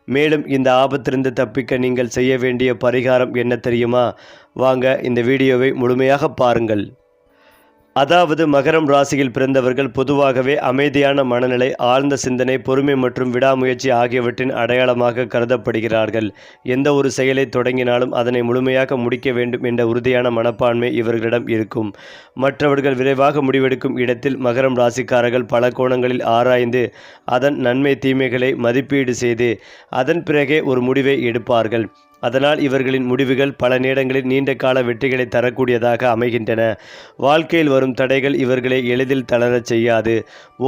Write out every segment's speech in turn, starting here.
மேலும் இந்த ஆபத்திலிருந்து தப்பிக்க நீங்கள் செய்ய வேண்டிய பரிகாரம் என்ன தெரியுமா? வாங்க இந்த வீடியோவை முழுமையாக பாருங்கள். அதாவது மகரம் ராசியில் பிறந்தவர்கள் பொதுவாகவே அமைதியான மனநிலை, ஆழ்ந்த சிந்தனை, பொறுமை மற்றும் விடாமுயற்சி ஆகியவற்றின் அடையாளமாக கருதப்படுகிறார்கள். எந்த ஒரு செயலை தொடங்கினாலும் அதனை முழுமையாக முடிக்க வேண்டும் என்ற உறுதியான மனப்பான்மை இவர்களிடம் இருக்கும். மற்றவர்கள் விரைவாக முடிவெடுக்கும் இடத்தில் மகரம் ராசிக்காரர்கள் பல கோணங்களில் ஆராய்ந்து அதன் நன்மை தீமைகளை மதிப்பீடு செய்து அதன் பிறகே ஒரு முடிவை எடுப்பார்கள். அதனால் இவர்களின் முடிவுகள் பல நேரங்களில் நீண்ட கால வெற்றிகளை தரக்கூடியதாக அமைகின்றன. வாழ்க்கையில் வரும் தடைகள் இவர்களை எளிதில் தளரச் செய்யாது.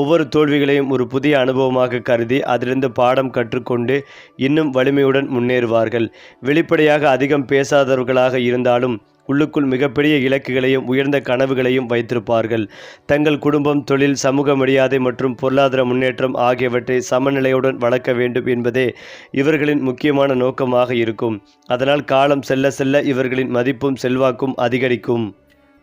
ஒவ்வொரு தோல்விகளையும் ஒரு புதிய அனுபவமாக கருதி அதிலிருந்து பாடம் கற்றுக்கொண்டு இன்னும் வலிமையுடன் முன்னேறுவார்கள். வெளிப்படையாக அதிகம் பேசாதவர்களாக இருந்தாலும் உள்ளுக்குள் மிகப்பெரிய இலக்குகளையும் உயர்ந்த கனவுகளையும் வைத்திருப்பார்கள். தங்கள் குடும்பம், தொழில், சமூக மரியாதை மற்றும் பொருளாதார முன்னேற்றம் ஆகியவற்றை சமநிலையுடன் வளர்க்க வேண்டும் என்பதே இவர்களின் முக்கியமான நோக்கமாக இருக்கும். அதனால் காலம் செல்ல செல்ல இவர்களின் மதிப்பும் செல்வாக்கும் அதிகரிக்கும்.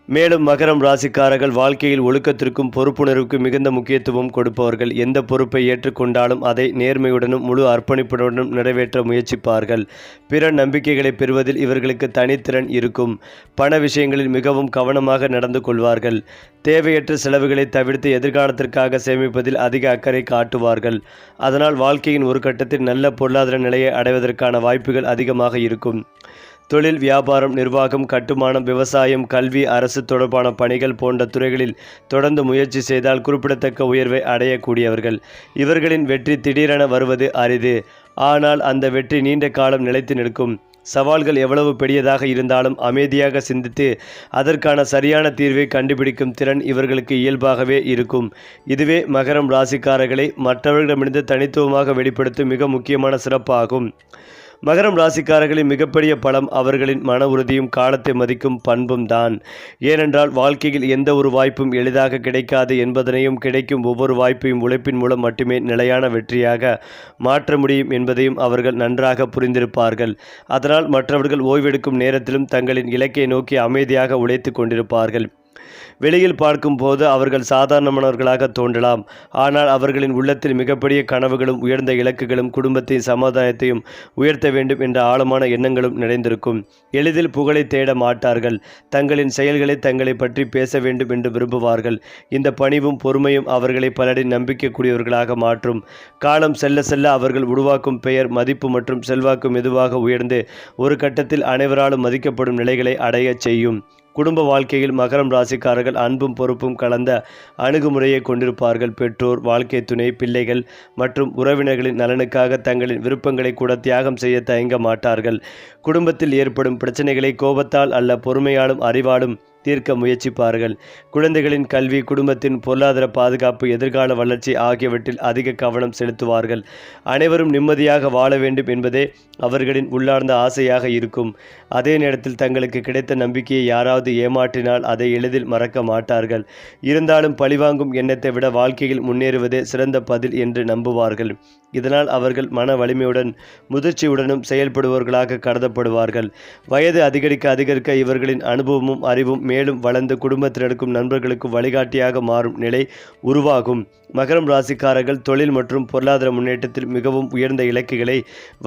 மேலும் மகரம் ராசிக்காரர்கள் வாழ்க்கையில் ஒழுக்கத்திற்கும் பொறுப்புணர்வுக்கும் மிகுந்த முக்கியத்துவம் கொடுப்பவர்கள். எந்த பொறுப்பை ஏற்றுக்கொண்டாலும் அதை நேர்மையுடனும் முழு அர்ப்பணிப்புடனும் நிறைவேற்ற முயற்சிப்பார்கள். பிற நம்பிக்கைகளை பெறுவதில் இவர்களுக்கு தனித்திறன் இருக்கும். பண விஷயங்களில் மிகவும் கவனமாக நடந்து கொள்வார்கள். தேவையற்ற செலவுகளை தவிர்த்து எதிர்காலத்திற்காக சேமிப்பதில் அதிக அக்கறை காட்டுவார்கள். அதனால் வாழ்க்கையின் ஒரு கட்டத்தில் நல்ல பொருளாதார நிலையை அடைவதற்கான வாய்ப்புகள் அதிகமாக இருக்கும். தொழில், வியாபாரம், நிர்வாகம், கட்டுமானம், விவசாயம், கல்வி, அரசு தொடர்பான பணிகள் போன்ற துறைகளில் தொடர்ந்து முயற்சி செய்தால் குறிப்பிடத்தக்க உயர்வை அடையக்கூடியவர்கள். இவர்களின் வெற்றி திடீரென வருவது அரிது. ஆனால் அந்த வெற்றி நீண்ட காலம் நிலைத்து நிற்கும். சவால்கள் எவ்வளவு பெரியதாக இருந்தாலும் அமைதியாக சிந்தித்து அதற்கான சரியான தீர்வை கண்டுபிடிக்கும் திறன் இவர்களுக்கு இயல்பாகவே இருக்கும். இதுவே மகரம் ராசிக்காரர்களை மற்றவர்களிடமிருந்து தனித்துவமாக வெளிப்படுத்தும் மிக முக்கியமான சிறப்பாகும். மகரம் ராசிக்காரர்களின் மிகப்பெரிய பலம் அவர்களின் மன உறுதியும் காலத்தை மதிக்கும் பண்பும் தான். ஏனென்றால் வாழ்க்கையில் எந்த ஒரு வாய்ப்பும் எளிதாக கிடைக்காது என்பதனையும் கிடைக்கும் ஒவ்வொரு வாய்ப்பையும் உழைப்பின் மூலம் மட்டுமே நிலையான வெற்றியாக மாற்ற முடியும் என்பதையும் அவர்கள் நன்றாக புரிந்திருப்பார்கள். அதனால் மற்றவர்கள் ஓய்வெடுக்கும் நேரத்திலும் தங்களின் இலக்கை நோக்கி அமைதியாக உழைத்து கொண்டிருப்பார்கள். வெளியில் பார்க்கும்போது அவர்கள் சாதாரணமானவர்களாக தோன்றலாம். ஆனால் அவர்களின் உள்ளத்தில் மிகப்பெரிய கனவுகளும் உயர்ந்த இலக்குகளும் குடும்பத்தையும் சமுதாயத்தையும் உயர்த்த வேண்டும் என்ற ஆழமான எண்ணங்களும் நிறைந்திருக்கும். எளிதில் புகழை தேட மாட்டார்கள். தங்களின் செயல்களை தங்களை பற்றி பேச வேண்டும் என்று விரும்புவார்கள். இந்த பணிவும் பொறுமையும் அவர்களை பலரின் நம்பிக்கைக்குரியவர்களாக மாற்றும். காலம் செல்ல செல்ல அவர்கள் உருவாக்கும் பெயர், மதிப்பு மற்றும் செல்வாக்கு மெதுவாக உயர்ந்து ஒரு கட்டத்தில் அனைவராலும் மதிக்கப்படும் நிலைகளை அடையச் செய்யும். குடும்ப வாழ்க்கையில் மகரம் ராசிக்காரர்கள் அன்பும் பொறுப்பும் கலந்த அணுகுமுறையை கொண்டிருப்பார்கள். பெற்றோர், வாழ்க்கை துணை, பிள்ளைகள் மற்றும் உறவினர்களின் நலனுக்காக தங்களின் விருப்பங்களை கூட தியாகம் செய்ய தயங்க மாட்டார்கள். குடும்பத்தில் ஏற்படும் பிரச்சனைகளை கோபத்தால் அல்ல பொறுமையாலும் அறிவாலும் தீர்க்க முயற்சிப்பார்கள். குழந்தைகளின் கல்வி, குடும்பத்தின் பொருளாதார பாதுகாப்பு, எதிர்கால வளர்ச்சி ஆகியவற்றில் அதிக கவனம் செலுத்துவார்கள். அனைவரும் நிம்மதியாக வாழ வேண்டும் என்பதே அவர்களின் உள்ளார்ந்த ஆசையாக இருக்கும். அதே நேரத்தில் தங்களுக்கு கிடைத்த நம்பிக்கையை யாராவது ஏமாற்றினால் அதை எளிதில் மறக்க மாட்டார்கள். இருந்தாலும் பழிவாங்கும் எண்ணத்தை விட வாழ்க்கையில் முன்னேறுவதே சிறந்த பதில் என்று நம்புவார்கள். இதனால் அவர்கள் மன வலிமையுடன் முதிர்ச்சியுடனும் செயல்படுபவர்களாக கருதப்படுவார்கள். வயது அதிகரிக்க இவர்களின் அனுபவமும் அறிவும் மேலும் வளர்ந்து குடும்பத்தினருக்கும் நண்பர்களுக்கும் வழிகாட்டியாக மாறும் நிலை உருவாகும். மகரம் ராசிக்காரர்கள் தொழில் மற்றும் பொருளாதார முன்னேற்றத்தில் மிகவும் உயர்ந்த இலக்குகளை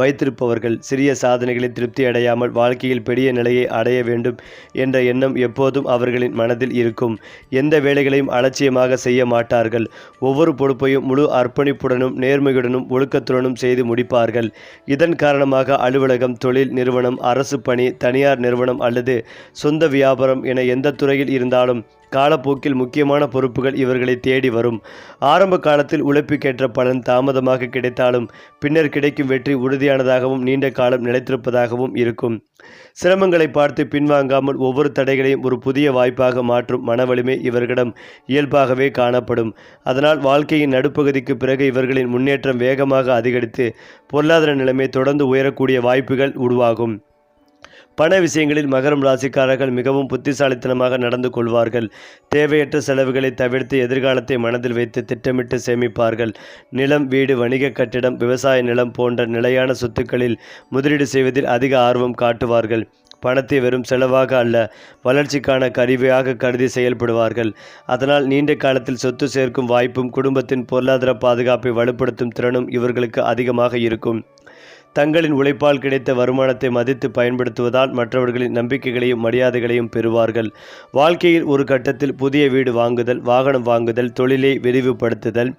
வைத்திருப்பவர்கள். சிறிய சாதனைகளை திருப்தி அடையாமல் வாழ்க்கையில் பெரிய நிலையை அடைய வேண்டும் என்ற எண்ணம் எப்போதும் அவர்களின் மனதில் இருக்கும். எந்த வேலைகளையும் அலட்சியமாக செய்ய மாட்டார்கள். ஒவ்வொரு பொறுப்பையும் முழு அர்ப்பணிப்புடனும் நேர்மையுடனும் ஒழுக்கத்துடனும் செய்து முடிப்பார்கள். இதன் காரணமாக அலுவலகம், தொழில் நிறுவனம், அரசு பணி, தனியார் நிறுவனம் அல்லது சொந்த வியாபாரம் என எந்த துறையில் இருந்தாலும் காலப்போக்கில் முக்கியமான பொறுப்புகள் இவர்களை தேடி வரும். ஆரம்ப காலத்தில் உழைப்புக்கேற்ற பலன் தாமதமாக கிடைத்தாலும் பின்னர் கிடைக்கும் வெற்றி உறுதியானதாகவும் நீண்ட காலம் நிலைத்திருப்பதாகவும் இருக்கும். சிரமங்களை பார்த்து பின்வாங்காமல் ஒவ்வொரு தடைகளையும் ஒரு புதிய வாய்ப்பாக மாற்றும் மனவலிமை இவர்களிடம் இயல்பாகவே காணப்படும். அதனால் வாழ்க்கையின் நடுப்பகுதிக்கு பிறகு இவர்களின் முன்னேற்றம் வேகமாக அதிகரித்து பொருளாதார நிலைமை தொடர்ந்து உயரக்கூடிய வாய்ப்புகள் உருவாகும். பண விஷயங்களில் மகரம் ராசிக்காரர்கள் மிகவும் புத்திசாலித்தனமாக நடந்து கொள்வார்கள். தேவையற்ற செலவுகளை தவிர்த்து எதிர்காலத்தை மனதில் வைத்து திட்டமிட்டு சேமிப்பார்கள். நிலம், வீடு, வணிக கட்டிடம், விவசாய நிலம் போன்ற நிலையான சொத்துக்களில் முதலீடு செய்வதில் அதிக ஆர்வம் காட்டுவார்கள். பணத்தை வெறும் செலவாக அல்ல, வளர்ச்சிக்கான கருவியாக கருதி செயல்படுவார்கள். அதனால் நீண்ட காலத்தில் சொத்து சேர்க்கும் வாய்ப்பும் குடும்பத்தின் பொருளாதார பாதுகாப்பை வலுப்படுத்தும் திறனும் இவர்களுக்கு அதிகமாக இருக்கும். தங்களின் உழைப்பால் கிடைத்த வருமானத்தை மதித்து பயன்படுத்துவதால் மற்றவர்களின் நம்பிக்கைகளையும் மரியாதைகளையும் பெறுவார்கள். வாழ்க்கையில் ஒரு கட்டத்தில் புதிய வீடு வாங்குதல், வாகனம் வாங்குதல், தொழிலை விரிவுபடுத்துதல்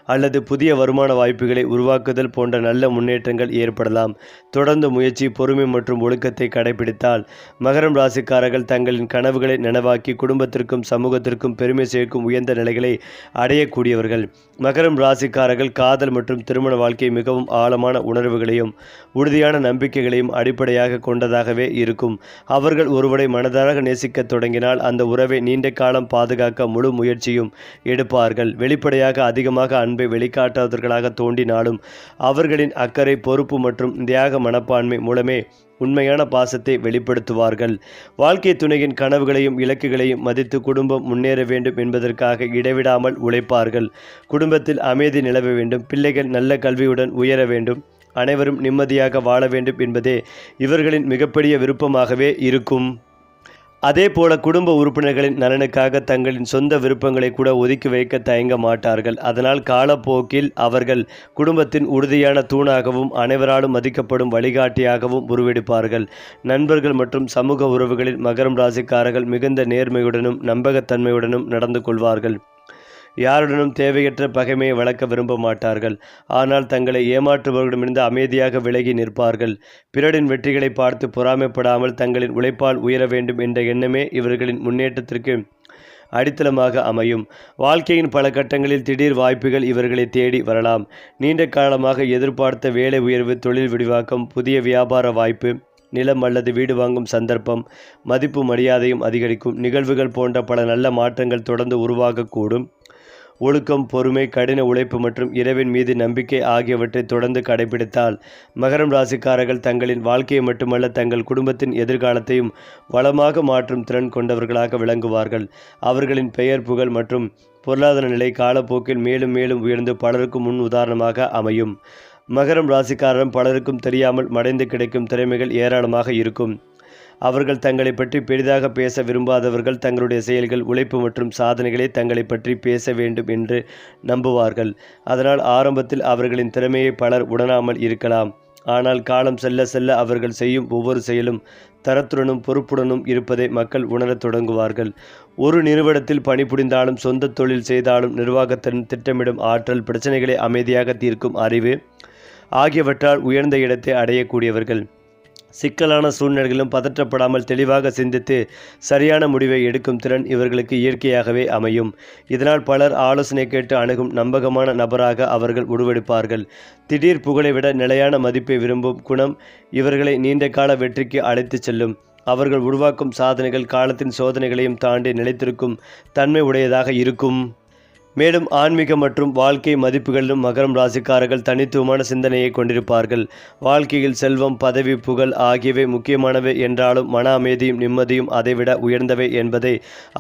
அல்லது புதிய வருமான வாய்ப்புகளை உருவாக்குதல் போன்ற நல்ல முன்னேற்றங்கள் ஏற்படலாம். தொடர்ந்து முயற்சி, பொறுமை மற்றும் ஒழுக்கத்தை கடைபிடித்தால் மகரம் ராசிக்காரர்கள் தங்களின் கனவுகளை நனவாக்கி குடும்பத்திற்கும் சமூகத்திற்கும் பெருமை சேர்க்கும் உயர்ந்த நிலைகளை அடையக்கூடியவர்கள். மகரம் ராசிக்காரர்கள் காதல் மற்றும் திருமண வாழ்க்கை மிகவும் ஆழமான உணர்வுகளையும் உறுதியான நம்பிக்கைகளையும் அடிப்படையாக கொண்டதாகவே இருக்கும். அவர்கள் ஒருவரை மனதார நேசிக்க தொடங்கினால் அந்த உறவை நீண்ட காலம் பாதுகாக்க முழு முயற்சியும் எடுப்பார்கள். வெளிப்படையாக அதிகமாக அன்பை வெளிக்காட்டாதவர்களாக தோன்றினாலும் அவர்களின் அக்கறை, பொறுப்பு மற்றும் தியாக மனப்பான்மை மூலமே உண்மையான பாசத்தை வெளிப்படுத்துவார்கள். வாழ்க்கை துணையின் கனவுகளையும் இலக்குகளையும் மதித்து குடும்பம் முன்னேற வேண்டும் என்பதற்காக இடைவிடாமல் உழைப்பார்கள். குடும்பத்தில் அமைதி நிலவ வேண்டும், பிள்ளைகள் நல்ல கல்வியுடன் உயர வேண்டும், அனைவரும் நிம்மதியாக வாழ வேண்டும் என்பதே இவர்களின் மிகப்பெரிய விருப்பமாகவே இருக்கும். அதேபோல குடும்ப உறுப்பினர்களின் நலனுக்காக தங்களின் சொந்த விருப்பங்களை கூட ஒதுக்கி வைக்க தயங்க மாட்டார்கள். அதனால் காலப்போக்கில் அவர்கள் குடும்பத்தின் உறுதியான தூணாகவும் அனைவராலும் மதிக்கப்படும் வழிகாட்டியாகவும் உருவெடுப்பார்கள். நண்பர்கள் மற்றும் சமூக உறவுகளில் மகரம் ராசிக்காரர்கள் மிகுந்த நேர்மையுடனும் நம்பகத்தன்மையுடனும் நடந்து கொள்வார்கள். யாருடனும் தேவையற்ற பகைமையை வளர்க்க விரும்ப மாட்டார்கள். ஆனால் தங்களை ஏமாற்றுபவர்களிடமிருந்து அமைதியாக விலகி நிற்பார்கள். பிறரின் வெற்றிகளை பார்த்து பொறாமைப்படாமல் தங்களின் உழைப்பால் உயர வேண்டும் என்ற எண்ணமே இவர்களின் முன்னேற்றத்திற்கு அடித்தளமாக அமையும். வாழ்க்கையின் பல கட்டங்களில் திடீர் வாய்ப்புகள் இவர்களை தேடி வரலாம். நீண்ட காலமாக எதிர்பார்த்த வேலை உயர்வு, தொழில் விரிவாக்கம், புதிய வியாபார வாய்ப்பு, நிலம் அல்லது வீடு வாங்கும் சந்தர்ப்பம், மதிப்பு மரியாதையும் அதிகரிக்கும் நிகழ்வுகள் போன்ற பல நல்ல மாற்றங்கள் தொடர்ந்து உருவாகக்கூடும். ஒழுக்கம், பொறுமை, கடின உழைப்பு மற்றும் இறைவன் மீது நம்பிக்கை ஆகியவற்றை தொடர்ந்து கடைபிடித்தால் மகரம் ராசிக்காரர்கள் தங்களின் வாழ்க்கையை மட்டுமல்ல தங்கள் குடும்பத்தின் எதிர்காலத்தையும் வளமாக மாற்றும் திறன் கொண்டவர்களாக விளங்குவார்கள். அவர்களின் பெயர், புகழ் மற்றும் பொருளாதார நிலை காலப்போக்கில் மேலும் மேலும் உயர்ந்து பலருக்கும் முன் உதாரணமாக அமையும். மகரம் ராசிக்காரரும் பலருக்கும் தெரியாமல் மறைந்து கிடைக்கும் திறமைகள் ஏராளமாக இருக்கும். அவர்கள் தங்களை பற்றி பெரிதாக பேச விரும்பாதவர்கள். தங்களுடைய செயல்கள், உழைப்பு மற்றும் சாதனைகளை தங்களை பற்றி பேச வேண்டும் என்று நம்புவார்கள். அதனால் ஆரம்பத்தில் அவர்களின் திறமையை பலர் உணராமல் இருக்கலாம். ஆனால் காலம் செல்ல செல்ல அவர்கள் செய்யும் ஒவ்வொரு செயலும் தரத்துடனும் பொறுப்புடனும் இருப்பதை மக்கள் உணரத் தொடங்குவார்கள். ஒரு நிறுவனத்தில் பணிபுரிந்தாலும், சொந்த தொழில் செய்தாலும் நிர்வாகத்தின் திட்டமிடும் ஆற்றல், பிரச்சனைகளை அமைதியாக தீர்க்கும் அறிவு ஆகியவற்றால் உயர்ந்த இடத்தை அடையக்கூடியவர்கள். சிக்கலான சூழ்நிலைகளிலும் பதற்றப்படாமல் தெளிவாக சிந்தித்து சரியான முடிவை எடுக்கும் திறன் இவர்களுக்கு இயற்கையாகவே அமையும். இதனால் பலர் ஆலோசனை கேட்டு அணுகும் நம்பகமான நபராக அவர்கள் உருவெடுப்பார்கள். திடீர் புகழை விட நிலையான மதிப்பை விரும்பும் குணம் இவர்களை நீண்ட கால வெற்றிக்கு அழைத்துச் செல்லும். அவர்கள் உருவாக்கும் சாதனைகள் காலத்தின் சோதனைகளையும் தாண்டி நிலைத்திருக்கும் தன்மை உடையதாக இருக்கும். மேலும் ஆன்மீக மற்றும் வாழ்க்கை மதிப்புகளிலும் மகரம் ராசிக்காரர்கள் தனித்துவமான சிந்தனையை கொண்டிருப்பார்கள். வாழ்க்கையில் செல்வம், பதவி, புகழ் ஆகியவை முக்கியமானவை என்றாலும் மன அமைதியும் நிம்மதியும் அதைவிட உயர்ந்தவை என்பதை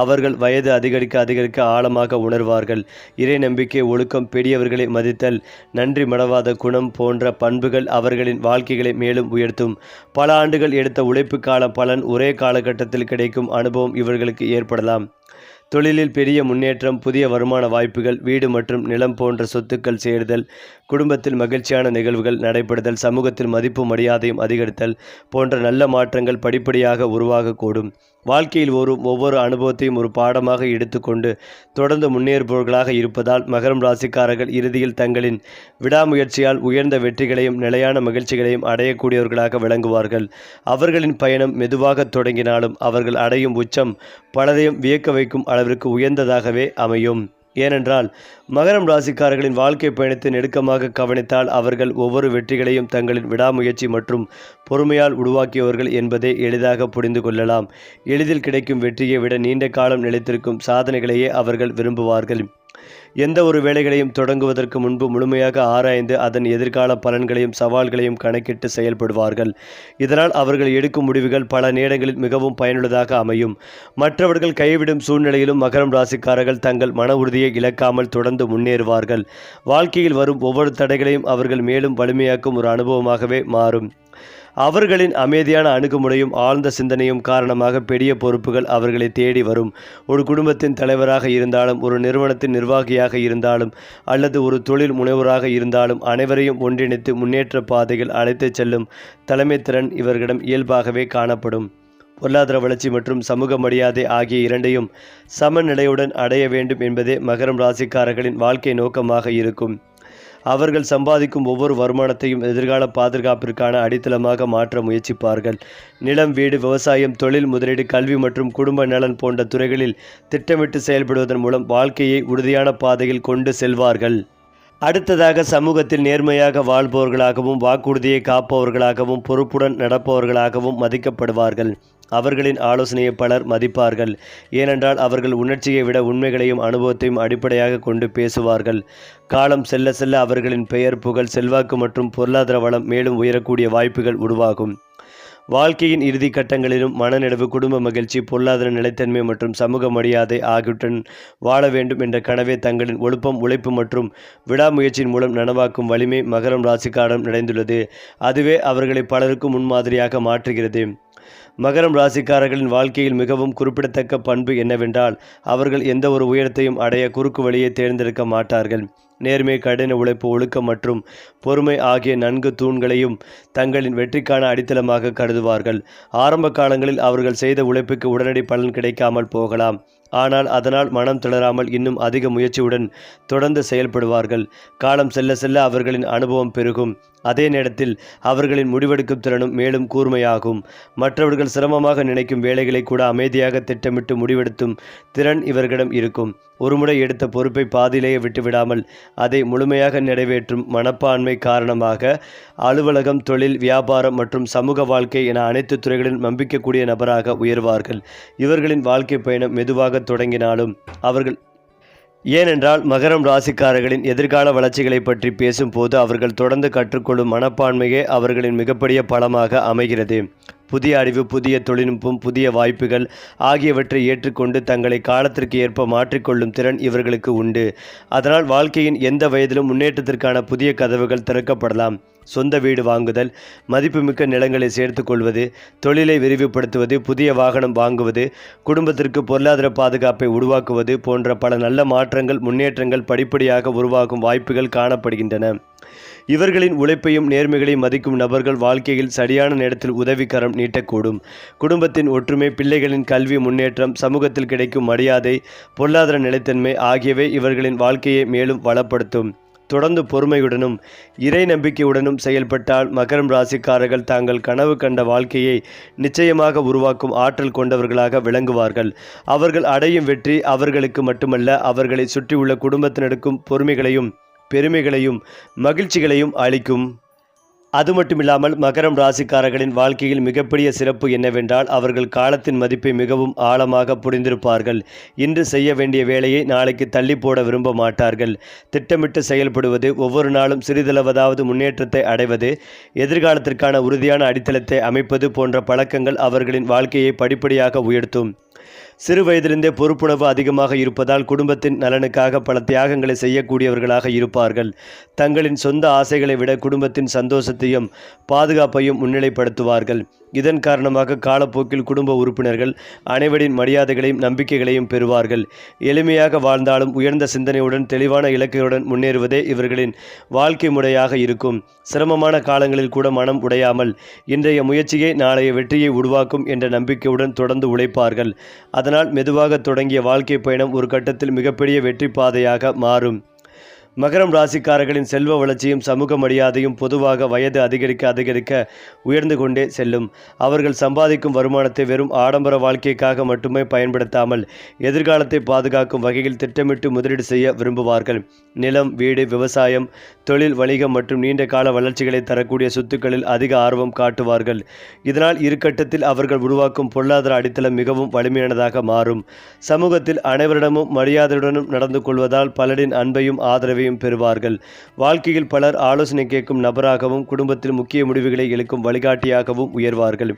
அவர்கள் வயது அதிகரிக்க ஆழமாக உணர்வார்கள். இறை நம்பிக்கை, ஒழுக்கம், பெரியவர்களை மதித்தல், நன்றி மறவாத குணம் போன்ற பண்புகள் அவர்களின் வாழ்க்கைகளை மேலும் உயர்த்தும். பல ஆண்டுகள் எடுத்த உழைப்புக்கான பலன் ஒரே காலகட்டத்தில் கிடைக்கும் அனுபவம் இவர்களுக்கு ஏற்படலாம். தொழிலில் பெரிய முன்னேற்றம், புதிய வருமான வாய்ப்புகள், வீடு மற்றும் நிலம் போன்ற சொத்துக்கள் சேர்தல், குடும்பத்தில் மகிழ்ச்சியான நிகழ்வுகள் நடைபெறுதல், சமூகத்தில் மதிப்பு மரியாதையும் அதிகரித்தல் போன்ற நல்ல மாற்றங்கள் படிப்படியாக உருவாகக்கூடும். வாழ்க்கையில் ஒவ்வொரு அனுபவத்தையும் ஒரு பாடமாக எடுத்துக்கொண்டு தொடர்ந்து முன்னேறுபவர்களாக இருப்பதால் மகரம் ராசிக்காரர்கள் இறுதியில் தங்களின் விடாமுயற்சியால் உயர்ந்த வெற்றிகளையும் நிலையான மகிழ்ச்சிகளையும் அடையக்கூடியவர்களாக விளங்குவார்கள். அவர்களின் பயணம் மெதுவாக தொடங்கினாலும் அவர்கள் அடையும் உச்சம் பலரையும் வியக்க வைக்கும் அளவிற்கு உயர்ந்ததாகவே அமையும். ஏனென்றால் மகரம் ராசிக்காரர்களின் வாழ்க்கை பயணத்தை நெருக்கமாக கவனித்தால் அவர்கள் ஒவ்வொரு வெற்றிகளையும் தங்களின் விடாமுயற்சி மற்றும் பொறுமையால் உருவாக்கியவர்கள் என்பதை எளிதாக புரிந்து கொள்ளலாம். எளிதில் கிடைக்கும் வெற்றியை விட நீண்ட காலம் நிலைத்திருக்கும் சாதனைகளையே அவர்கள் விரும்புவார்கள். எந்த ஒரு வேலைகளையும் தொடங்குவதற்கு முன்பு முழுமையாக ஆராய்ந்து அதன் எதிர்கால பலன்களையும் சவால்களையும் கணக்கிட்டு செயல்படுவார்கள். இதனால் அவர்கள் எடுக்கும் முடிவுகள் பல நேரங்களில் மிகவும் பயனுள்ளதாக அமையும். மற்றவர்கள் கைவிடும் சூழ்நிலையிலும் மகரம் ராசிக்காரர்கள் தங்கள் மன உறுதியை இழக்காமல் தொடர்ந்து முன்னேறுவார்கள். வாழ்க்கையில் வரும் ஒவ்வொரு தடைகளையும் அவர்கள் மேலும் வலிமையாக்கும் ஒரு அனுபவமாகவே மாறும். அவர்களின் அமைதியான அணுகுமுறையும் ஆழ்ந்த சிந்தனையும் காரணமாக பெரிய பொறுப்புகள் அவர்களை தேடி வரும். ஒரு குடும்பத்தின் தலைவராக இருந்தாலும், ஒரு நிறுவனத்தின் நிர்வாகியாக இருந்தாலும், அல்லது ஒரு தொழில் முனைவராக இருந்தாலும் அனைவரையும் ஒன்றிணைத்து முன்னேற்ற பாதையில் அழைத்துச் செல்லும் தலைமைத்திறன் இவர்களிடம் இயல்பாகவே காணப்படும். பொருளாதார வளர்ச்சி மற்றும் சமூக மரியாதை ஆகிய இரண்டையும் சமநிலையுடன் அடைய வேண்டும் என்பதே மகரம் ராசிக்காரர்களின் வாழ்க்கை நோக்கமாக இருக்கும். அவர்கள் சம்பாதிக்கும் ஒவ்வொரு வருமானத்தையும் எதிர்கால பாதுகாப்பிற்கான அடித்தளமாக மாற்ற முயற்சிப்பார்கள். நிலம், வீடு, விவசாயம், தொழில், முதலீடு, கல்வி மற்றும் குடும்ப நலன் போன்ற துறைகளில் திட்டமிட்டு செயல்படுவதன் மூலம் வாழ்க்கையை உறுதியான பாதையில் கொண்டு செல்வார்கள். அடுத்ததாக, சமூகத்தில் நேர்மையாக வாழ்பவர்களாகவும், வாக்குறுதியை காப்பவர்களாகவும், பொறுப்புடன் நடப்பவர்களாகவும் மதிக்கப்படுவார்கள். அவர்களின் ஆலோசனையை பலர் மதிப்பார்கள். ஏனென்றால் அவர்கள் உணர்ச்சியை விட உண்மைகளையும் அனுபவத்தையும் அடிப்படையாக கொண்டு பேசுவார்கள். காலம் செல்ல செல்ல அவர்களின் பெயர், புகழ், செல்வாக்கு மற்றும் பொருளாதார வளம் மேலும் உயரக்கூடிய வாய்ப்புகள் உருவாகும். வாழ்க்கையின் இறுதி கட்டங்களிலும் மனநிறைவு, குடும்ப மகிழ்ச்சி, பொருளாதார நிலைத்தன்மை மற்றும் சமூக மரியாதை ஆகியவற்றுடன் வாழ வேண்டும் என்ற கனவை தங்களின் ஒழுக்கம், உழைப்பு மற்றும் விடாமுயற்சியின் மூலம் நனவாக்கும் வலிமை மகரம் ராசிக்காரரிடம் நிறைந்துள்ளது. அதுவே அவர்களை பலருக்கும் முன்மாதிரியாக மாற்றுகிறது. மகரம் ராசிக்காரர்களின் வாழ்க்கையில் மிகவும் குறிப்பிடத்தக்க பண்பு என்னவென்றால், அவர்கள் எந்த ஒரு உயரத்தையும் அடைய குறுக்கு வழியை தேர்ந்தெடுக்க மாட்டார்கள். நேர்மை, கடின உழைப்பு, ஒழுக்கம் மற்றும் பொறுமை ஆகிய நன்கு தூண்களையும் தங்களின் வெற்றிக்கான அடித்தளமாக கருதுவார்கள். ஆரம்ப காலங்களில் அவர்கள் செய்த உழைப்புக்கு உடனடி பலன் கிடைக்காமல் போகலாம். ஆனால் அதனால் மனம் தளராமல் இன்னும் அதிக முயற்சியுடன் தொடர்ந்து செயல்படுவார்கள். காலம் செல்ல செல்ல அவர்களின் அனுபவம் பெருகும். அதே நேரத்தில் அவர்களின் முடிவெடுக்கும் திறனும் மேலும் கூர்மையாகும். மற்றவர்கள் சிரமமாக நினைக்கும் வேலைகளை கூட அமைதியாக திட்டமிட்டு முடிவெடுத்தும் திறன் இவர்களிடம் இருக்கும். ஒருமுறை எடுத்த பொறுப்பை பாதியிலேயே விட்டுவிடாமல் அதை முழுமையாக நிறைவேற்றும் மனப்பான்மை காரணமாக அலுவலகம், தொழில், வியாபாரம் மற்றும் சமூக வாழ்க்கை என அனைத்து துறைகளிலும் நம்பிக்கைக்கூடிய நபராக உயர்வார்கள். இவர்களின் வாழ்க்கை பயணம் மெதுவாக தொடங்கினாலும் அவர்கள் ஏனென்றால் மகரம் ராசிக்காரர்களின் எதிர்கால வளர்ச்சிகளை பற்றி பேசும்போது அவர்கள் தொடர்ந்து கற்றுக்கொள்ளும் மனப்பான்மையே அவர்களின் மிகப்பெரிய பலமாக அமைகிறது. புதிய அறிவு, புதிய தொழில்நுட்பம், புதிய வாய்ப்புகள் ஆகியவற்றை ஏற்றுக்கொண்டு தங்களை காலத்திற்கு ஏற்ப மாற்றிக்கொள்ளும் திறன் இவர்களுக்கு உண்டு. அதனால் வாழ்க்கையின் எந்த வயதிலும் முன்னேற்றத்திற்கான புதிய கதவுகள் திறக்கப்படலாம். சொந்த வீடு வாங்குதல், மதிப்புமிக்க நிலங்களை சேர்த்து கொள்வது, தொழிலை விரிவுபடுத்துவது, புதிய வாகனம் வாங்குவது, குடும்பத்திற்கு பொருளாதார பாதுகாப்பை உருவாக்குவது போன்ற பல நல்ல மாற்றங்கள், முன்னேற்றங்கள் படிப்படியாக உருவாகும் வாய்ப்புகள் காணப்படுகின்றன. இவர்களின் உழைப்பையும் நேர்மைகளையும் மதிக்கும் நபர்கள் வாழ்க்கையில் சரியான நேரத்தில் உதவிக்கரம் நீட்டக்கூடும். குடும்பத்தின் ஒற்றுமை, பிள்ளைகளின் கல்வி முன்னேற்றம், சமூகத்தில் கிடைக்கும் மரியாதை, பொருளாதார நிலைத்தன்மை ஆகியவை இவர்களின் வாழ்க்கையை மேலும் வளப்படுத்தும். தொடர்ந்து பொறுமையுடனும் இறை நம்பிக்கையுடனும் செயல்பட்டால் மகரம் ராசிக்காரர்கள் தாங்கள் கனவு கண்ட வாழ்க்கையை நிச்சயமாக உருவாக்கும் ஆற்றல் கொண்டவர்களாக விளங்குவார்கள். அவர்கள் அடையும் வெற்றி அவர்களுக்கு மட்டுமல்ல, அவர்களை சுற்றியுள்ள குடும்பத்தினருக்கும் பொறுமைகளையும் பெருமைகளையும் மகிழ்ச்சிகளையும் அளிக்கும். அது மட்டுமில்லாமல் மகரம் ராசிக்காரர்களின் வாழ்க்கையில் மிகப்பெரிய சிறப்பு என்னவென்றால், அவர்கள் காலத்தின் மதிப்பை மிகவும் ஆழமாக புரிந்திருப்பார்கள். இன்று செய்ய வேண்டிய வேலையை நாளைக்கு தள்ளி போட விரும்ப மாட்டார்கள். திட்டமிட்டு செயல்படுவது, ஒவ்வொரு நாளும் சிறிதளவாவது முன்னேற்றத்தை அடைவது, எதிர்காலத்திற்கான உறுதியான அடித்தளத்தை அமைப்பது போன்ற பழக்கங்கள் அவர்களின் வாழ்க்கையை படிப்படியாக உயர்த்தும். சிறு வயதிலிருந்தே பொறுப்புணர்வு அதிகமாக இருப்பதால் குடும்பத்தின் நலனுக்காக பல தியாகங்களை செய்யக்கூடியவர்களாக இருப்பார்கள். தங்களின் சொந்த ஆசைகளை விட குடும்பத்தின் சந்தோஷத்தையும் பாதுகாப்பையும் முன்னிலைப்படுத்துவார்கள். இதன் காரணமாக காலப்போக்கில் குடும்ப உறுப்பினர்கள் அனைவரின் மரியாதைகளையும் நம்பிக்கைகளையும் பெறுவார்கள். எளிமையாக வாழ்ந்தாலும் உயர்ந்த சிந்தனையுடன் தெளிவான இலக்குகளுடன் முன்னேறுவதே இவர்களின் வாழ்க்கை முறையாக இருக்கும். சிரமமான காலங்களில் கூட மனம் உடையாமல் இன்றைய முயற்சியை நாளைய வெற்றியை உருவாக்கும் என்ற நம்பிக்கையுடன் தொடர்ந்து உழைப்பார்கள். அதனால் மெதுவாக தொடங்கிய வாழ்க்கை பயணம் ஒரு கட்டத்தில் மிகப்பெரிய வெற்றி பாதையாக மாறும். மகரம் ராசிக்காரர்களின் செல்வ வளர்ச்சியும் சமூக மரியாதையும் பொதுவாக வயது அதிகரிக்க உயர்ந்து கொண்டே செல்லும். அவர்கள் சம்பாதிக்கும் வருமானத்தை வெறும் ஆடம்பர வாழ்க்கைக்காக மட்டுமே பயன்படுத்தாமல் எதிர்காலத்தை பாதுகாக்கும் வகையில் திட்டமிட்டு முதலீடு செய்ய விரும்புவார்கள். நிலம், வீடு, விவசாயம், தொழில், வணிகம் மற்றும் நீண்ட கால வளர்ச்சிகளை தரக்கூடிய சொத்துக்களில் அதிக ஆர்வம் காட்டுவார்கள். இதனால் இருக்கட்டத்தில் அவர்கள் உருவாக்கும் பொருளாதார அடித்தளம் மிகவும் வலிமையானதாக மாறும். சமூகத்தில் அனைவரிடமும் மரியாதையுடனும் நடந்து கொள்வதால் பலரின் அன்பையும் ஆதரவையும் பெறுவார்கள். வாழ்க்கையில் பலர் ஆலோசனை கேட்கும் நபராகவும் குடும்பத்தில் முக்கிய முடிவுகளை எடுக்கும் வழிகாட்டியாகவும் உயர்வார்கள்.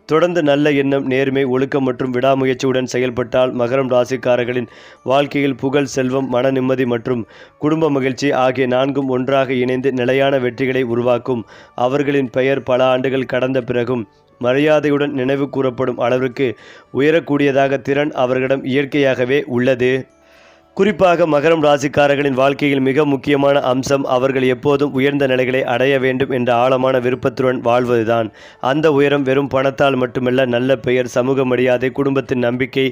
தொடர்ந்து நல்ல எண்ணம், நேர்மை, ஒழுக்கம் மற்றும் விடாமுயற்சியுடன் செயல்பட்டால் மகரம் ராசிக்காரர்களின் வாழ்க்கையில் புகழ், செல்வம், மன நிம்மதி மற்றும் குடும்ப மகிழ்ச்சி ஆகிய நான்கும் ஒன்றாக இணைந்து நிலையான வெற்றிகளை உருவாக்கும். அவர்களின் பெயர் பல ஆண்டுகள் கடந்த பிறகும் மரியாதையுடன் நினைவு கூறப்படும் அளவிற்கு உயரக்கூடியதாக திறன் அவர்களிடம் இயற்கையாகவே உள்ளது. குறிப்பாக மகரம் ராசிக்காரர்களின் வாழ்க்கையில் மிக முக்கியமான அம்சம் அவர்கள் எப்போதும் உயர்ந்த நிலைகளை அடைய வேண்டும் என்ற ஆழமான விருப்பத்துடன் வாழ்வதுதான். அந்த உயரம் வெறும் பணத்தால் மட்டுமல்ல, நல்ல பெயர், சமூக மரியாதை, குடும்பத்தின் நம்பிக்கை,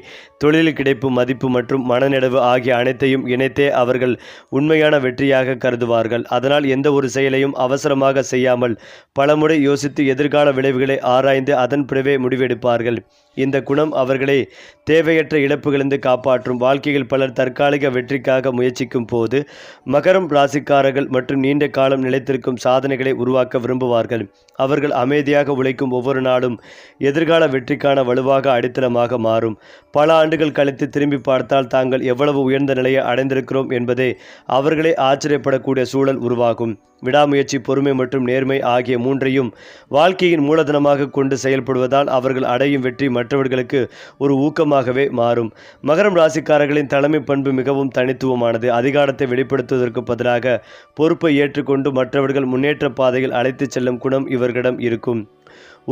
தொழிலில் கிடைக்கும் மதிப்பு மற்றும் மனநிறைவு ஆகிய அனைத்தையும் இணைத்தே அவர்கள் உண்மையான வெற்றியாக கருதுவார்கள். அதனால் எந்த ஒரு செயலையும் அவசரமாக செய்யாமல் பலமுறை யோசித்து எதிர்கால விளைவுகளை ஆராய்ந்து அதன் பிறவே முடிவெடுப்பார்கள். இந்த குணம் அவர்களை தேவையற்ற இழப்புகளிலிருந்து காப்பாற்றும். வாழ்க்கையில் பலர் தற்காலிக வெற்றிக்காக முயற்சிக்கும் போது மகரம் ராசிக்காரர்கள் மற்றும் நீண்ட காலம் நிலைத்திருக்கும் சாதனைகளை உருவாக்க விரும்புவார்கள். அவர்கள் அமைதியாக உழைக்கும் ஒவ்வொரு நாளும் எதிர்கால வெற்றிக்கான வலுவாக அடித்தளமாக மாறும். பல ஆண்டுகள் கழித்து திரும்பி பார்த்தால் தாங்கள் எவ்வளவு உயர்ந்த நிலையை அடைந்திருக்கிறோம் என்பதே அவர்களே ஆச்சரியப்படக்கூடிய சூழல் உருவாகும். விடாமுயற்சி, பொறுமை மற்றும் நேர்மை ஆகிய மூன்றையும் வாழ்க்கையின் மூலதனமாக கொண்டு செயல்படுவதால் அவர்கள் அடையும் வெற்றி மற்றவர்களுக்கு ஒரு ஊக்கமாகவே மாறும். மகரம் ராசிக்காரர்களின் தலைமை பண்பு மிகவும் தனித்துவமானது. அதிகாரத்தை வெளிப்படுத்துவதற்கு பதிலாக பொறுப்பை ஏற்றுக்கொண்டு மற்றவர்கள் முன்னேற்ற பாதையில் அழைத்துச் செல்லும் குணம் இவர்களிடம் இருக்கும்.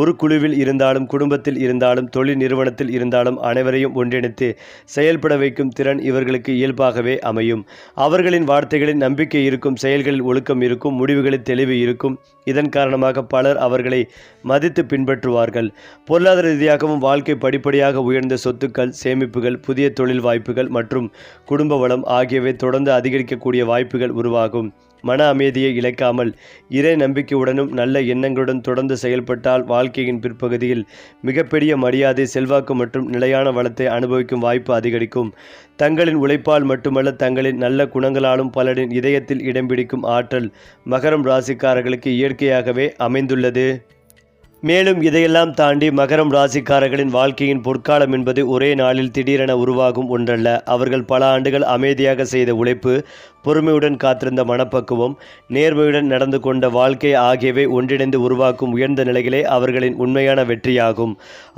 ஒரு குழுவில் இருந்தாலும், குடும்பத்தில் இருந்தாலும், தொழில் நிறுவனத்தில் இருந்தாலும் அனைவரையும் ஒன்றிணைத்து செயல்பட வைக்கும் திறன் இவர்களுக்கு இயல்பாகவே அமையும். அவர்களின் வார்த்தைகளில் நம்பிக்கை இருக்கும், செயல்களில் ஒழுக்கம் இருக்கும், முடிவுகளில் தெளிவு இருக்கும். இதன் காரணமாக பலர் அவர்களை மதித்து பின்பற்றுவார்கள். பொருளாதார ரீதியாகவும் வாழ்க்கை படிப்படியாக உயர்ந்த சொத்துக்கள், சேமிப்புகள், புதிய தொழில் வாய்ப்புகள் மற்றும் குடும்ப வளம் ஆகியவை தொடர்ந்து அதிகரிக்கக்கூடிய வாய்ப்புகள் உருவாகும். மன அமைதியை இழக்காமல் இறை நம்பிக்கையுடனும் நல்ல எண்ணங்களுடன் தொடர்ந்து செயல்பட்டால் வாழ்க்கையின் பிற்பகுதியில் மிகப்பெரிய மரியாதை, செல்வாக்கு மற்றும் நிலையான வளத்தை அனுபவிக்கும் வாய்ப்பு அதிகரிக்கும். தங்களின் உழைப்பால் மட்டுமல்ல, தங்களின் நல்ல குணங்களாலும் பலரின் இதயத்தில் இடம் பிடிக்கும் ஆற்றல் மகரம் ராசிக்காரர்களுக்கு இயற்கையாகவே அமைந்துள்ளது. மேலும் இதையெல்லாம் தாண்டி மகரம் ராசிக்காரர்களின் வாழ்க்கையின் பொற்காலம் என்பது ஒரே நாளில் திடீரென உருவாகும் ஒன்றல்ல. அவர்கள் பல ஆண்டுகள் அமைதியாக செய்த உழைப்பு, பொறுமையுடன் காத்திருந்த மனப்பக்குவம், நேர்மையுடன் நடந்து கொண்ட வாழ்க்கை ஆகியவை ஒன்றிணைந்து உருவாக்கும் உயர்ந்த நிலைகளே அவர்களின் உண்மையான வெற்றியாகும்.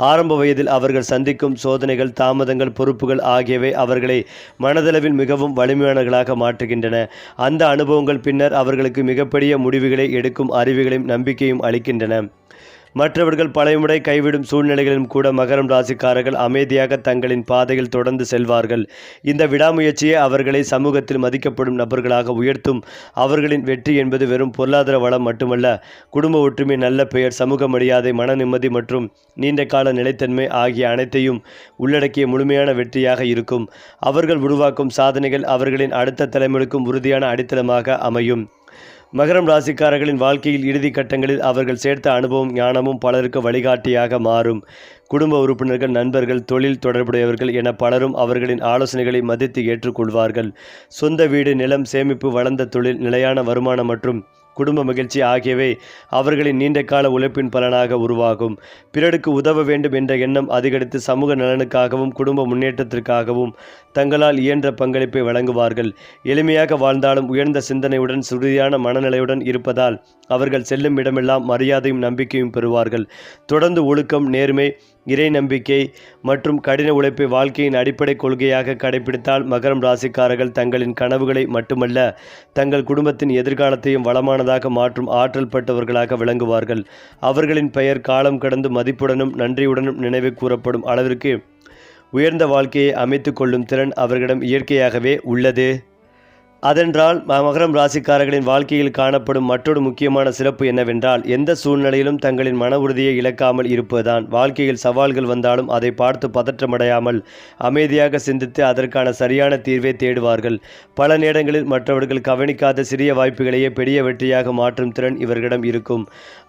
ஆரம்ப வயதில் அவர்கள் சந்திக்கும் சோதனைகள், தாமதங்கள், பொறுப்புகள் ஆகியவை அவர்களை மனதளவில் மிகவும் வலிமையானவர்களாக மாற்றுகின்றன. அந்த அனுபவங்கள் பின்னர் அவர்களுக்கு மிகப்பெரிய முடிவுகளை எடுக்கும் அறிவுகளையும் நம்பிக்கையும் அளிக்கின்றன. மற்றவர்கள் பலமுறை கைவிடும் சூழ்நிலைகளிலும் கூட மகரம் ராசிக்காரர்கள் அமைதியாக தங்களின் பாதையில் தொடர்ந்து செல்வார்கள். இந்த விடாமுயற்சியே அவர்களை சமூகத்தில் மதிக்கப்படும் நபர்களாக உயர்த்தும். அவர்களின் வெற்றி என்பது வெறும் பொருளாதார வளம் மட்டுமல்ல, குடும்ப ஒற்றுமை, நல்ல பெயர், சமூக மரியாதை, மன நிம்மதி மற்றும் நீண்ட கால நிலைத்தன்மை ஆகிய அனைத்தையும் உள்ளடக்கிய முழுமையான வெற்றியாக இருக்கும். அவர்கள் உருவாக்கும் சாதனைகள் அவர்களின் அடுத்த தலைமுறைக்கும் உறுதியான அடித்தளமாக அமையும். மகரம் ராசிக்காரர்களின் வாழ்க்கையில் இறுதி கட்டங்களில் அவர்கள் சேர்த்த அனுபவம், ஞானமும் பலருக்கு வழிகாட்டியாக மாறும். குடும்ப உறுப்பினர்கள், நண்பர்கள், தொழில் தொடர்புடையவர்கள் என பலரும் அவர்களின் ஆலோசனைகளை மதித்து ஏற்றுக்கொள்வார்கள். சொந்த வீடு, நிலம், சேமிப்பு, வளர்ந்த தொழில், நிலையான வருமானம் மற்றும் குடும்ப மகிழ்ச்சி ஆகியவை அவர்களின் நீண்ட கால உழைப்பின் பலனாக உருவாகும். பிறருக்கு உதவ வேண்டும் என்ற எண்ணம் அதிகரித்து சமூக நலனுக்காகவும் குடும்ப முன்னேற்றத்திற்காகவும் தங்களால் இயன்ற பங்களிப்பை வழங்குவார்கள். எளிமையாக வாழ்ந்தாலும் உயர்ந்த சிந்தனையுடன் சுருதியான மனநிலையுடன் இருப்பதால் அவர்கள் செல்லும் இடமெல்லாம் மரியாதையும் நம்பிக்கையும் பெறுவார்கள். தொடர்ந்து ஒழுக்கம், நேர்மை, இறை நம்பிக்கை மற்றும் கடின உழைப்பை வாழ்க்கையின் அடிப்படை கொள்கையாக கடைபிடித்தால் மகரம் ராசிக்காரர்கள் தங்களின் கனவுகளை மட்டுமல்ல, தங்கள் குடும்பத்தின் எதிர்காலத்தையும் வளமானதாக மாற்றும் ஆற்றல் பட்டவர்களாக விளங்குவார்கள். அவர்களின் பெயர் காலம் கடந்து மதிப்புடனும் நன்றியுடனும் நினைவு கூறப்படும் அளவிற்கு உயர்ந்த வாழ்க்கையை அமைத்து கொள்ளும் திறன் அவர்களிடம் இயற்கையாகவே உள்ளது. அதென்றால் மகரம் ராசிக்காரர்களின் வாழ்க்கையில் காணப்படும் மற்றொரு முக்கியமான சிறப்பு என்னவென்றால், எந்த சூழ்நிலையிலும் தங்களின் மன உறுதியை இழக்காமல் இருப்பதுதான். வாழ்க்கையில் சவால்கள் வந்தாலும் அதை பார்த்து பதற்றமடையாமல் அமைதியாக சிந்தித்து அதற்கான சரியான தீர்வை தேடுவார்கள். பல நேரங்களில் மற்றவர்கள் கவனிக்காத சிறிய வாய்ப்புகளையே பெரிய வெற்றியாக மாற்றும் திறன் இவர்களிடம் இருக்கும்.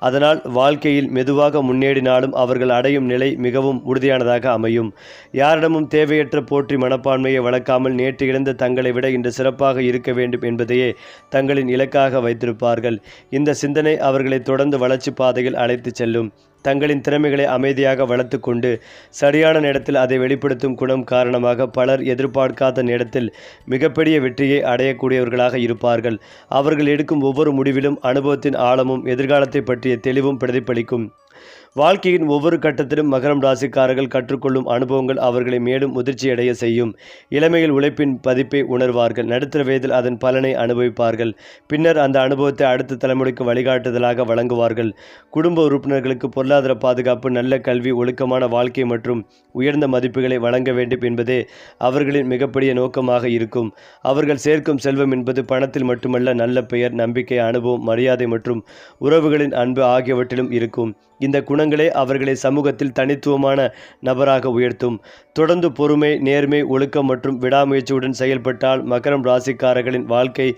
அதனால் வாழ்க்கையில் மெதுவாக முன்னேறினாலும் அவர்கள் அடையும் நிலை மிகவும் உறுதியானதாக அமையும். யாரிடமும் தேவையற்ற போற்றி மனப்பான்மையை வளர்க்காமல் நேற்று இழந்த தங்களை விட இன்று சிறப்பாக இருக்க வேண்டும் என்பதையே தங்களின் இலக்காக வைத்திருப்பார்கள். இந்த சிந்தனை அவர்களை தொடர்ந்து வளர்ச்சி பாதையில் அழைத்து செல்லும். தங்களின் திறமைகளை அமைதியாக வளர்த்து கொண்டு சரியான நேரத்தில் அதை வெளிப்படுத்தும் குணம் காரணமாக பலர் எதிர்பார்க்காத நேரத்தில் மிகப்பெரிய வெற்றியை அடையக்கூடியவர்களாக இருப்பார்கள். அவர்கள் எடுக்கும் ஒவ்வொரு முடிவிலும் அனுபவத்தின் ஆழமும் எதிர்காலத்தை பற்றிய தெளிவும் பிரதிபலிக்கும். வாழ்க்கையின் ஒவ்வொரு கட்டத்திலும் மகரம் ராசிக்காரர்கள் கற்றுக்கொள்ளும் அனுபவங்கள் அவர்களை மேலும் முதிர்ச்சியடைய செய்யும். இளமையில் உழைப்பின் பதிப்பை உணர்வார்கள். நடுத்தர வயதில் அதன் பலனை அனுபவிப்பார்கள். பின்னர் அந்த அனுபவத்தை அடுத்த தலைமுறைக்கு வழிகாட்டுதலாக வழங்குவார்கள். குடும்ப உறுப்பினர்களுக்கு பொருளாதார பாதுகாப்பு, நல்ல கல்வி, ஒழுக்கமான வாழ்க்கை மற்றும் உயர்ந்த மதிப்புகளை வழங்க வேண்டும் என்பதே அவர்களின் மிகப்பெரிய நோக்கமாக இருக்கும். அவர்கள் சேர்க்கும் செல்வம் என்பது பணத்தில் மட்டுமல்ல, நல்ல பெயர், நம்பிக்கை, அனுபவம், மரியாதை மற்றும் உறவுகளின் அன்பு ஆகியவற்றிலும் இருக்கும். இந்த குணங்களே அவர்களை சமூகத்தில் தனித்துவமான நபராக உயர்த்தும். தொடர்ந்து பொறுமை, நேர்மை, ஒழுக்கம் மற்றும் விடாமுயற்சியுடன் செயல்பட்டால் மகரம் ராசிக்காரர்களின் வாழ்க்கை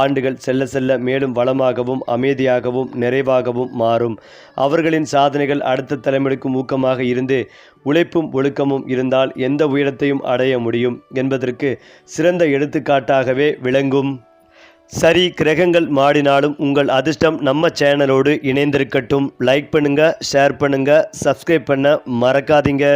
ஆண்டுகள் செல்ல செல்ல மேலும் வளமாகவும் அமைதியாகவும் நிறைவாகவும் மாறும். அவர்களின் சாதனைகள் அடுத்த தலைமுறைக்கும் ஊக்கமாக இருந்து உழைப்பும் ஒழுக்கமும் இருந்தால் எந்த உயரத்தையும் அடைய முடியும் என்பதற்கு சிறந்த எடுத்துக்காட்டாகவே விளங்கும். சரி, கிரகங்கள் மாடினாலும் உங்கள் அதிர்ஷ்டம் நம்ம சேனலோடு இணைந்திருக்கட்டும். லைக் பண்ணுங்க, ஷேர் பண்ணுங்க, சப்ஸ்கிரைப் பண்ண மறக்காதீங்க.